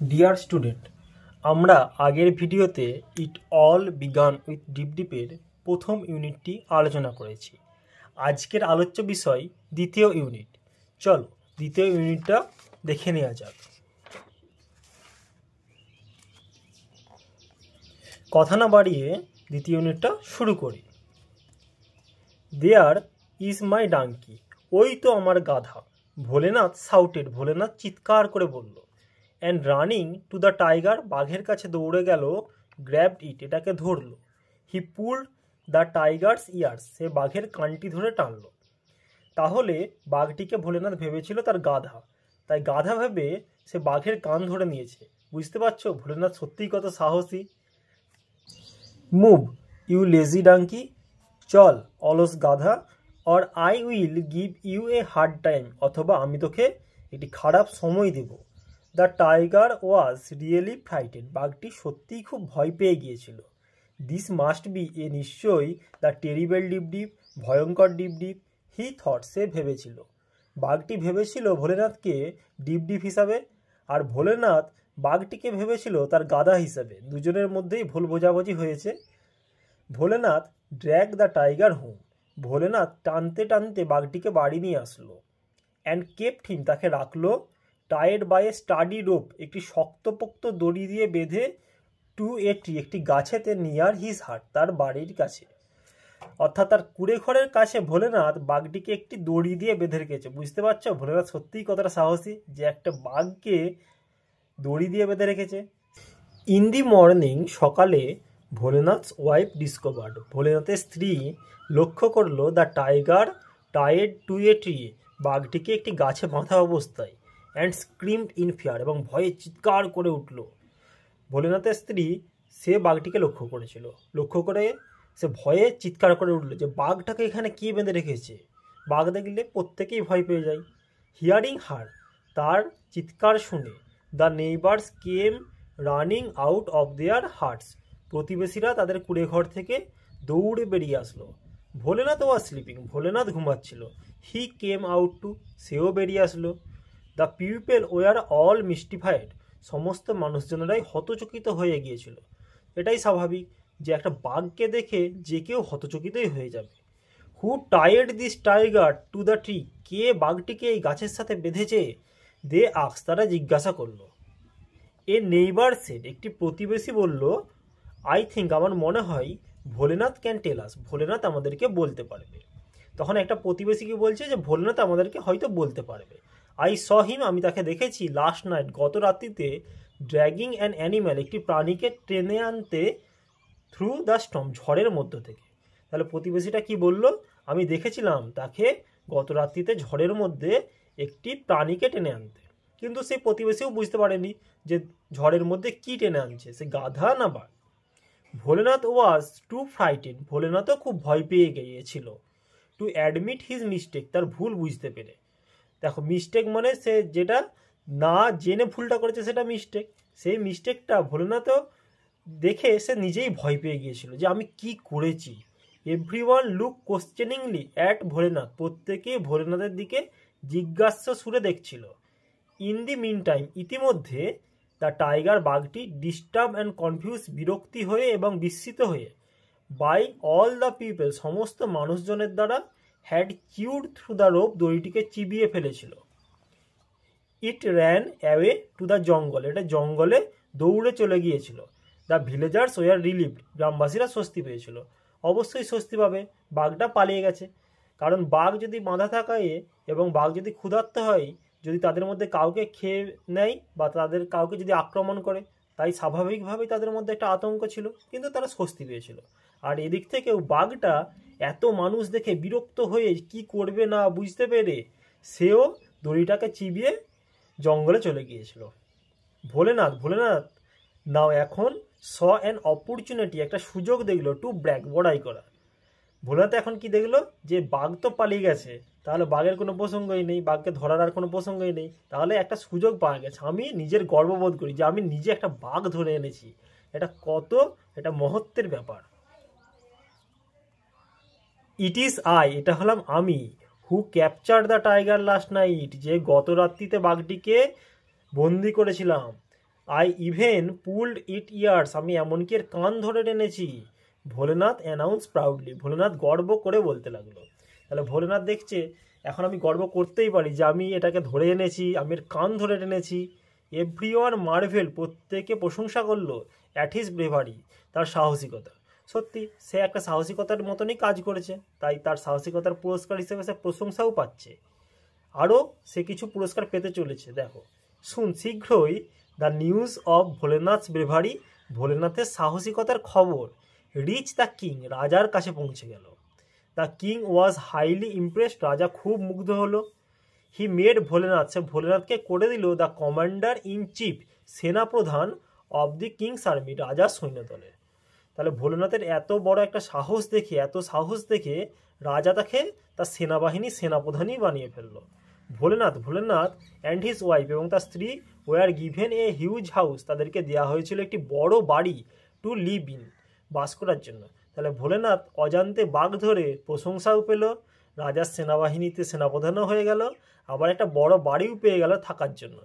Dear student, আমরা আগের ভিডিওতে ইট অল বিগান উইথ ডিপডিপের প্রথম ইউনিটটি আলোচনা করেছি। আজকের আলোচ্য বিষয় দ্বিতীয় ইউনিট। চলো দ্বিতীয় ইউনিটটা দেখে নেওয়া যাক। কথা না বাড়িয়ে দ্বিতীয় ইউনিটটা শুরু করি। দেয়ার ইজ মাই ডাঙ্কি, ওই তো আমার গাধা। ভোলেনাথ সাউটেড, ভোলেনাথ চিৎকার করে বলল। And running to the tiger, বাঘের কাছে দৌড়ে গেল। গ্র্যাবড ইট, এটাকে ধরল। হি পুলড দ্য টাইগার্স ইয়ার্স, সে বাঘের কানটি ধরে টানল। তাহলে বাঘটিকে ভোলেনাথ ভেবেছিল তার গাধা, তাই গাধা ভেবে সে বাঘের কান ধরে নিয়েছে। বুঝতে পারছো ভোলেনাথ সত্যিই কত সাহসী। মুভ ইউ লেজি ডাঙ্কি, চল অলস গাধা। Or I will give you a hard time, অথবা আমি তোকে একটি খারাপ সময় দেব। The tiger was really frightened, বাঘটি সত্যিই খুব ভয় পেয়ে গিয়েছিল। দিস মাস্ট বি, এ নিশ্চয়ই দ্য টেরিবল ডিপডিপ, ভয়ঙ্কর ডিপডিপ। হি থট, সে ভেবেছিল। বাঘটি ভেবেছিল ভোলেনাথকে ডিপডিপ হিসাবে, আর ভোলেনাথ বাঘটিকে ভেবেছিল তার গাধা হিসাবে। দুজনের মধ্যেই ভুল বোঝাবুঝি হয়েছে। Bholenath drag the tiger home, Bholenath টানতে টানতে বাঘটিকে বাড়ি নিয়ে আসলো। অ্যান্ড কেপ্ট হিম, তাকে রাখলো। Tied by a sturdy rope, একটি শক্তপোক্ত দড়ি দিয়ে বেঁধে। টু এ ট্রি, একটি গাছেতে। নিয়ার হিজ হাট, তার বাড়ির কাছে, অর্থাৎ তার কুড়ে ঘরের কাছে ভোলেনাথ বাঘটিকে একটি দড়ি দিয়ে বেঁধে রেখেছে। বুঝতে পারছো ভোলেনাথ সত্যিই কতটা সাহসী যে একটা বাঘকে দড়ি দিয়ে বেঁধে রেখেছে। ইন দি মর্নিং, সকালে ভোলেনাথস ওয়াইফ ডিসকভার্ড, ভোলেনাথের স্ত্রী লক্ষ্য করলো। The tiger tied to a tree, বাঘটিকে একটি গাছে বাঁধা অবস্থায়। অ্যান্ড স্ক্রিমড ইন ফিয়ার, এবং ভয়ে চিৎকার করে উঠল। ভোলেনাথের স্ত্রী সে বাঘটিকে লক্ষ্য করেছিল, লক্ষ্য করে সে ভয়ে চিৎকার করে উঠল যে বাঘটাকে এখানে কে বেঁধে রেখেছে। বাঘ দেখলে প্রত্যেকেই ভয় পেয়ে যায়। হিয়ারিং হার, তার চিৎকার শুনে। The neighbours came running out of their huts, প্রতিবেশীরা তাদের কুড়ে ঘর থেকে দৌড়ে বেরিয়ে আসলো। ভোলেনাথ ওয়াজ স্লিপিং, ভোলেনাথ ঘুমাচ্ছিল। হি কেম আউট টু, সেও বেরিয়ে আসলো। The people were all mystified, সমস্ত মানুষজনেরাই হতচকিত হয়ে গিয়েছিল। এটাই স্বাভাবিক যে একটা বাঘকে দেখে যে কেউ হতচকিতই হয়ে যাবে। Who tied this tiger to the tree, কে বাঘটিকে এই গাছের সাথে বেঁধেছে? দে আক্স, তারা জিজ্ঞাসা করলো। এ নেইবার সেড, একটি প্রতিবেশী বলল। আই থিঙ্ক, আমার মনে হয়। ভোলেনাথ ক্যান টেল আস, ভোলেনাথ আমাদেরকে বলতে পারবে। তখন একটা প্রতিবেশীকে বলছে যে ভোলেনাথ আমাদেরকে হয়তো বলতে পারবে। আই স হিম, আমি তাকে দেখেছি। লাস্ট নাইট, গত রাত্রিতে। ড্র্যাগিং অ্যান অ্যানিম্যাল, একটি প্রাণীকে টেনে আনতে। থ্রু দ্য স্টর্ম, ঝড়ের মধ্য থেকে। তাহলে প্রতিবেশীটা কি বলল? আমি দেখেছিলাম তাকে গত রাত্রিতে ঝড়ের মধ্যে একটি প্রাণীকে টেনে আনতে। কিন্তু সেই প্রতিবেশীও বুঝতে পারেনি যে ঝড়ের মধ্যে কি টেনে আনছে, সে গাধা না বাঘ। ভোলেনাথ ওয়াজ টু ফ্রাইটেড, ভোলেনাথও খুব ভয় পেয়ে গিয়েছিল। টু অ্যাডমিট হিজ মিস্টেক, তার ভুল বুঝতে পেরে। দেখো মিস্টেক মানে সে যেটা না জেনে ভুলটা করেছে সেটা মিস্টেক। সেই মিস্টেকটা ভোলেনাথও দেখে সে নিজেই ভয় পেয়ে গিয়েছিল যে আমি কি করেছি। Everyone look questioningly at Bholenath, প্রত্যেকে ভোলেনাথের দিকে জিজ্ঞাসা সুরে দেখছিল। ইন দি মিন টাইম, ইতিমধ্যে দ্য টাইগার, বাঘটি ডিস্টার্ব অ্যান্ড কনফিউজ, বিরক্তি হয়ে এবং বিস্মিত হয়ে। বাই অল দ্য পিপল, সমস্ত মানুষজনের দ্বারা। Had chewed through the rope, দড়িটিকে চিবিয়ে ফেলেছিল। It ran away to the jungle, এটা জঙ্গলে দৌড়ে চলে গিয়েছিল। দ্য ভিলেজার্স ওয়ার রিলিভড, গ্রামবাসীরা স্বস্তি পেয়েছিল। অবশ্যই স্বস্তি পাবে, বাঘটা পালিয়ে গেছে। কারণ বাঘ যদি বাঁধা থাকায় এবং বাঘ যদি ক্ষুধার্ত হয়, যদি তাদের মধ্যে কাউকে খেয়ে নেয় বা তাদের কাউকে যদি আক্রমণ করে, তাই স্বাভাবিকভাবেই তাদের মধ্যে একটা আতঙ্ক ছিল, কিন্তু তারা স্বস্তি পেয়েছিল। আর এদিক থেকেও বাঘটা এত মানুষ দেখে বিরক্ত হয়ে কি করবে না বুঝতে পেরে সেও দড়িটাকে চিবিয়ে জঙ্গলে চলে গিয়েছিল। ভোলেনাথ নাও এখন স অ্যান অপরচুনিটি, একটা সুযোগ দেখলো। টু ব্র্যাগ, বড়াই করা। ভোলেনাথ এখন কি দেখলো যে বাঘ তো পালিয়ে গেছে, তাহলে বাঘের কোনো প্রসঙ্গই নেই, বাঘকে ধরার আর কোনো প্রসঙ্গই নেই। তাহলে একটা সুযোগ পাওয়া গেছে, আমি নিজের গর্ববোধ করি যে আমি নিজে একটা বাঘ ধরে এনেছি। এটা মহত্বের ব্যাপার। ইট ইজ আই, এটা হলাম আমি। Who capture the tiger last night, যে গত রাত্রিতে বাঘটিকে বন্দি করেছিলাম। I even pulled it ears, আমি এমনকি এর কান ধরে টেনেছি। ভোলেনাথ অ্যানাউন্স প্রাউডলি, ভোলেনাথ গর্ব করে বলতে লাগলো। তাহলে ভোলেনাথ দেখছে এখন আমি গর্ব করতেই পারি যে আমি এটাকে ধরে এনেছি, আমি এর কান ধরে টেনেছি। এভরিওয়ান মার্ভেল, প্রত্যেকে প্রশংসা করলো অ্যাট হিজ ব্রেভারি, তার সাহসিকতা। সত্যি সে একটা সাহসিকতার মতনই কাজ করেছে, তাই তার সাহসিকতার পুরস্কার হিসেবে সে প্রশংসাও পাচ্ছে। আরও সে কিছু পুরস্কার পেতে চলেছে। দেখো শুন শীঘ্রই the news of Bholenath's bravery, ভোলেনাথের সাহসিকতার খবর রিচ দ্য কিং, রাজার কাছে পৌঁছে গেল। The king was highly impressed, রাজা খুব মুগ্ধ হলো। হি মেড ভোলেনাথ, সে ভোলেনাথকে করে দিল দ্য কমান্ডার ইন চিফ, সেনাপ্রধান অব দি কিংস আর্মি, রাজার সৈন্যদলের। তাহলে ভোলেনাথের এত বড় একটা সাহস দেখে, এত সাহস দেখে রাজা তাকে তার সেনাবাহিনীর সেনাপ্রধানই বানিয়ে ফেললো। ভোলেনাথ অ্যান্ড হিজ ওয়াইফ এবং তার স্ত্রী were given a huge house, তাদেরকে দেওয়া হয়েছিল একটি বড় বাড়ি, টু লিভ ইন, বাস করার জন্য। তাহলে ভোলেনাথ অজান্তে বাঘ ধরে প্রশংসাও পেল, রাজার সেনাবাহিনীতে সেনাপ্রধানও হয়ে গেল, আবার একটা বড় বাড়িও পেয়ে গেল থাকার জন্য।